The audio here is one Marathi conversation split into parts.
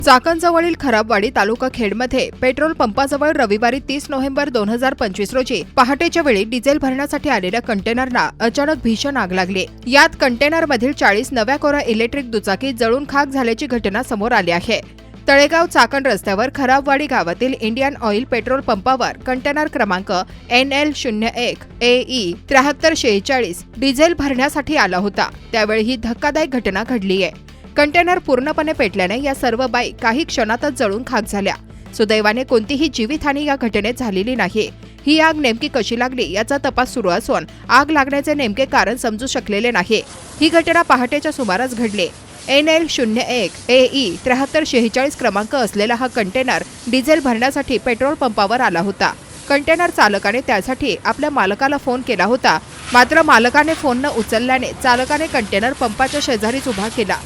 चाकणजवळील खराबवाडी तालुका खेडमध्ये पेट्रोल पंपाजवळ रविवारी 30 नोव्हेंबर 2025 रोजी पहाटेच्या वेळी डिझेल भरण्यासाठी आलेल्या कंटेनरला अचानक भीषण आग लागली। यात कंटेनरमधील 40 नव्या कोरा इलेक्ट्रिक दुचाकी जळून खाक झाल्याची घटना समोर आली आहे। तळेगाव चाकण रस्त्यावर खराबवाडी गावातील इंडियन ऑइल पेट्रोल पंपावर कंटेनर क्रमांक NL01 AE 7346 डिझेल भरण्यासाठी आला होता। त्यावेळी ही धक्कादायक घटना घडली आहे। कंटेनर पूर्णपणे पेटल्याने या सर्व बाईक काही क्षणातच जळून खाक झाल्या। सुदैवाने कोणतीही जीवितहानी या घटनेत झालेली नाही। ही आग नेमकी कशी लागली याचा तपास सुरू असून आग लागण्याचे नेमके कारण समजू शकलेले नाही। ही घटना पहाटेच्या सुमारास घडली। NL01 AE 7346 क्रमांक असलेला हा कंटेनर डिझेल भरण्यासाठी पेट्रोल पंपावर आला होता। कंटेनर चालकाने त्यासाठी आपल्या मालकाला फोन केला होता, मात्र मालकाने फोन न उचलल्याने चालकाने कंटेनर पंपाच्या शेजारीच उभा केला।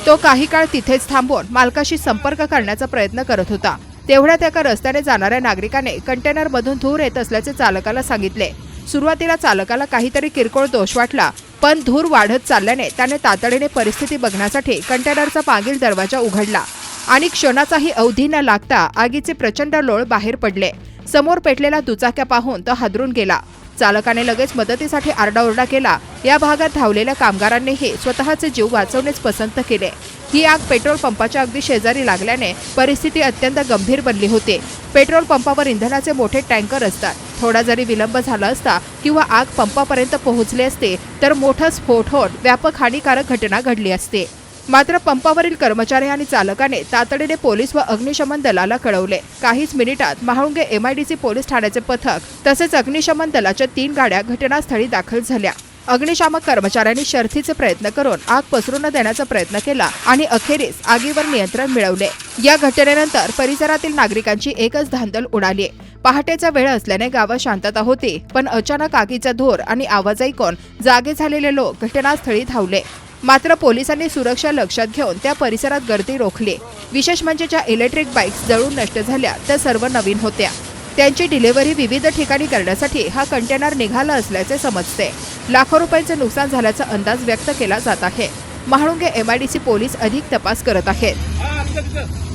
तो काही काळ तिथेच थांबून मालकाशी संपर्क करण्याचा प्रयत्न करत होता। तेवढ्यात एका रस्त्याने जाणाऱ्या नागरिकाने कंटेनरमधून धूर येत असल्याचे चालकाला सांगितले। सुरुवातीला चालकाला काहीतरी किरकोळ दोष वाटला, पण धूर वाढत चालल्याने त्याने तातडीने परिस्थिती बघण्यासाठी कंटेनरचा मागील दरवाजा उघडला आणि क्षणाचाही अवधी न लागता आगीचे प्रचंड लोळ बाहेर पडले। समोर पेटलेला दुचाक्या पाहून तो हादरून गेला। चालकाने लगेच मदतीसाठी आरडाओरडा केला। या भागात धावलेल्या कामगारांनीही स्वतःचे जीव वाचवणेच पसंत केले। ही आग पेट्रोल पंपाच्या अगदी शेजारी लागल्याने परिस्थिती अत्यंत गंभीर बनली होती। पेट्रोल पंपावर इंधनाचे मोठे टँकर असतात। थोडा जरी विलंब झाला असता किंवा आग पंपापर्यंत पोहोचली असते तर मोठा स्फोट होऊन व्यापक हानीकारक घटना घडली असते। मात्र पंपावरील कर्मचारी आणि चालकाने तातडीने पोलीस व अग्निशमन दलाला कळवले। काहीच मिनिटात महाळुंगे MIDC पोलीस ठाण्याचे पथक तसेच अग्निशमन दलाच्या 3 गाड्या घटनास्थळी दाखल झाल्या। अग्निशामक कर्मचाऱ्यांनी शर्थीचे प्रयत्न करून आग पसरू न देण्याचा प्रयत्न केला आणि अखेरीस आगीवर नियंत्रण मिळवले। या घटनेनंतर परिसरातील नागरिकांची एकच धांदल उडाली। पहाटेचा वेळ असल्याने गावात शांतता होती, पण अचानक आगीचा धूर आणि आवाज ऐकून जागे झालेले लोक घटनास्थळी धावले। मात्र पोलिसांनी सुरक्षा लक्षात घेऊन त्या परिसरात गर्दी रोखली। विशेष म्हणजे ज्या इलेक्ट्रिक बाईक्स जळून नष्ट झाल्या त्या सर्व नवीन होत्या। त्यांची डिलिव्हरी विविध ठिकाणी करण्यासाठी हा कंटेनर निघाला असल्याचे समजते। लाखो रुपयांचे नुकसान झाल्याचा अंदाज व्यक्त केला जात आहे। महाळुंगे MIDC पोलीस अधिक तपास करत आहेत।